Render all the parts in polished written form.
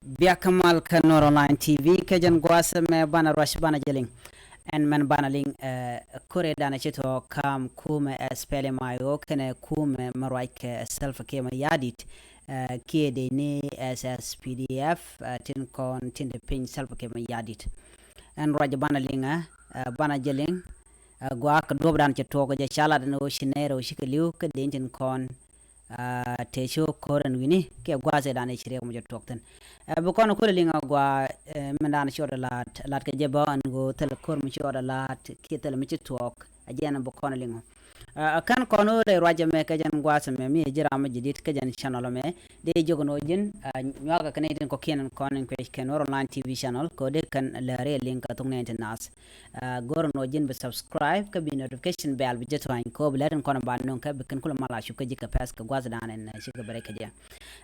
Bia Kamal Kanor Online TV Kajan Guasa me bana rush bana jeling and man bana ling kure dana chito kam kume spele mayo kene kume marwaike self kema yadit kie de ni SSPDF tin kon tin de pin self kema yadit and raj bana linga bana jeling gwa ka dobran chito ko je chala no shinero shikaliu ka dentin kon te show koren wini ke gwa se dana chire mo jotokten bu kono ko linga gwa mendana shoda lat ke jeba an go tel kor mi shoda lat ke tel mi tok ajena bu kono linga kan kono re raja me ke jan gwa se me mi jira ma jidit ke jan channel me de jogono jin nyaga kanedin ko kenan konen ko ken online tv channel ko de kan la re linka tung ne nas gorno jin be subscribe ka bi notification bell bi jetwan ko blaren kono ban non ka be kan kula mala shu ka jika pas ka gwa dan en shi ga bare ka ja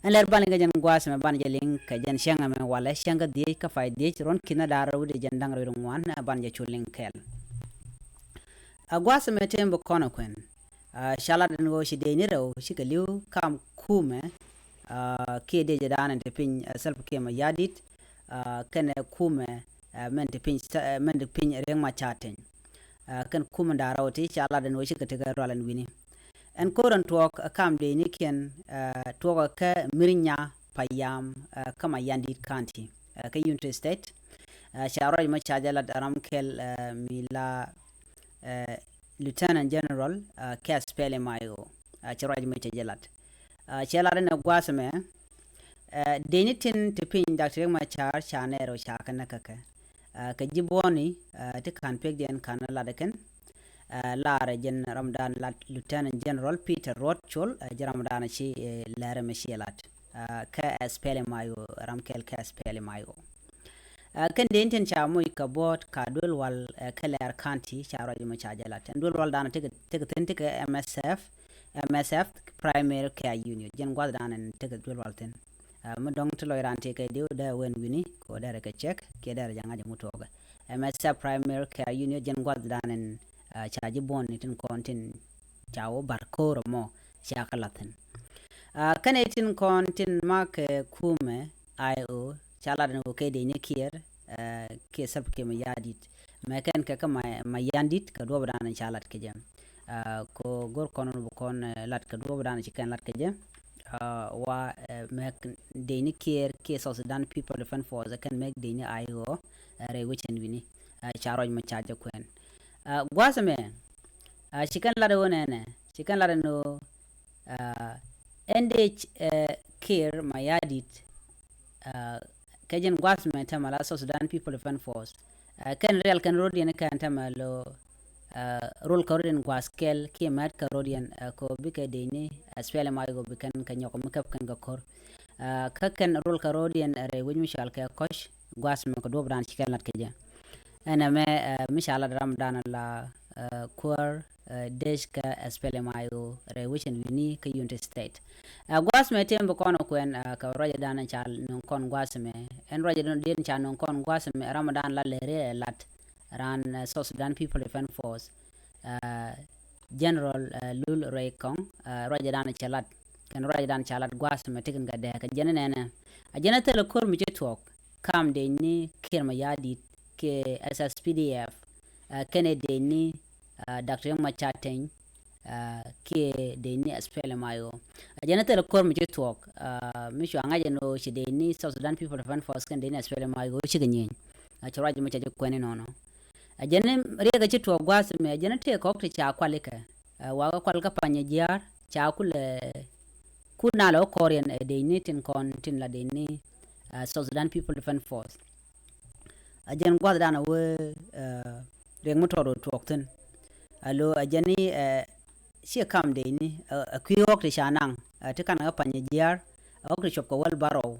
en ler ban ga jan gwa se me ban je link ka jan shanga me wala shanga de ka fay de ron kina dara wude jan dang ro wan ban je chu link kel agwasa me tembo kono kwen shala den go shi de ni ro shi ka liu kam kume ke de jadana te pin self ke ma yadit kene kume men te pin reng ma chaten kan kume da rawti shala den go shi ka te ga rolan wini en koran tuok kam de ni ken tuok ka mirinya payam kama yandit kanti ka United State sharaj ma chajala daram kel mila Lieutenant General Kes Pele Mayo charaj me chajelat chelare na gwasme denitin tipin Dr. Ma char chanero chakana kaka ka jiboni ti kan pegden kan ladaken lare gen Ramadan Lieutenant General Peter Rothchol Ramadan chi lare me shelat Kes Pele Mayo ramkel Kes Pele Mayo kan den ten cha moy ka bot ka dol wal kaler kanti cha roji ma cha jala ten dol wal dana tege ten tege MSF primary care union jen gwad dana tege dol wal ten mo dong to loyrante kay diw da wen wini ko dara ka check ke dara janga je mutoga MSF primary care union jen gwad dana cha ji bon tin kontin chawo barkoro mo cha kalaten kanetin kontin mak kume io chala den ko kede ne kier ke sab ke ma yadit ma ken ka ma yandit ka do bran chalat ke jam ko gor kono bu kon lat ka do bran ci kan lat ke jam wa mek de ne kier ke so Sudan people defend for the can make de ne ayo re wichen wini charoj ma chaje kwen gwasame ci kan lat wona ne ci kan lat no ndh kier ma yadit kajen gwasme tamala so Sudan people defend force kan real kan rodian kan tamalo rol karodin gwaskel ki mat karodian ko bika deni spele ma go bikan kan yoko makap kan gakor ka kan rol karodian re wajmi shal ka kosh gwasme ko dobran chikan lat keja ana me mishala Ramadan la kwar deshka spele mayo re wishen wini ka United State gwasme tembo kono kwen ka roja dana chal non kon gwasme en roja don den chan non kon gwasme Ramadan la lere lat ran so Sudan people defend force General Lul Reykong roja dana chalat kan roja dana chalat gwasme tikin gadde ka jenene a jenete le kor mi jetok kam de ni kirma yadi ke SSPDF kene de ni Dr. Ma Chateng ke de ni spele mayo ajanata le kor mi tok mi sho ngaje no shi de ni South Sudan people defend force kan de ni spele mayo shi ganyen a chora je ma chaje kwene nono ajane riga ci to gwas me ajane te ko ti cha kwalika wa ga kwal ka panye jar cha kule kuna lo korean de ni tin kon tin la de ni South Sudan people defend force ajan gwas dana we reng motoro tokten alo ajani shi kam de ni kwi wok de shanang te kan ga panye jar ok de chop ko wal baro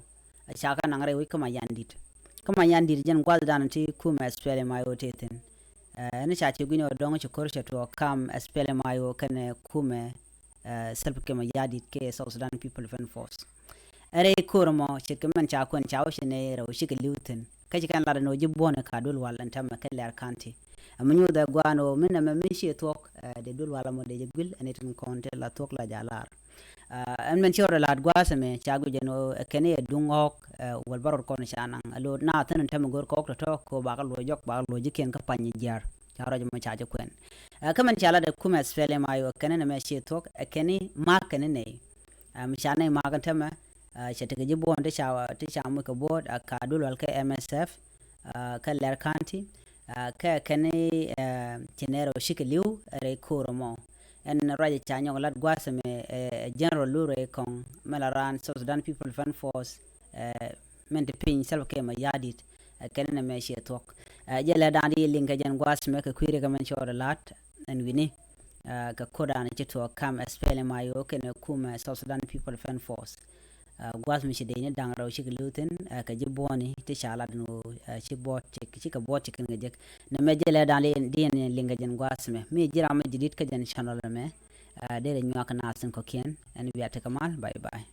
cha kan ngare wi kama yandit jen gwal dan ti kuma spele mayo teten ne cha ti gino dong chi korche to kam spele mayo kan kuma self kema yadit ke South Sudan people defend force are kormo chi kemen cha kon cha o shine ro shi ke liuten ka chi kan la no jibbone ka dol wallan tam ka ler kanti amunyu da gwano minna me min shi tok de dul wala mo de jigul anetin konte la tok la jalar en men chora lad gwasa me chagu jeno kene dungok wal baror kon shanang alo na tan tem gor kok to ko ba lo jok ba lo jiken ka panyi jar charo mo chaje kwen kaman chala de kuma spele mayo kene na me shi tok kene ma kene ne mshane ma kan tema chetege jibo nde chawa ti chamu ka board ka dul wal ka MSF ka ler county ka kene chenero shikiliu re koromo en raja chanyo lat gwasa me general lure kong melaran South Sudan People Fund Force men de pin self ke ma yadit kene na me shi tok jela dandi linga jan gwasa me ka kwire ka men chora lat en wini ka koda na chito kam spele mayo kene kuma South Sudan People Fund Force gwas mi shide ne dang raw shi gluten ka jiboni ti shala no shi bot ci ka bot kin gejek na me jele dan le dien linga jen gwas me mi jira ma jidit ka jen channel me de nyaka na sin ko ken en biata kamal bye bye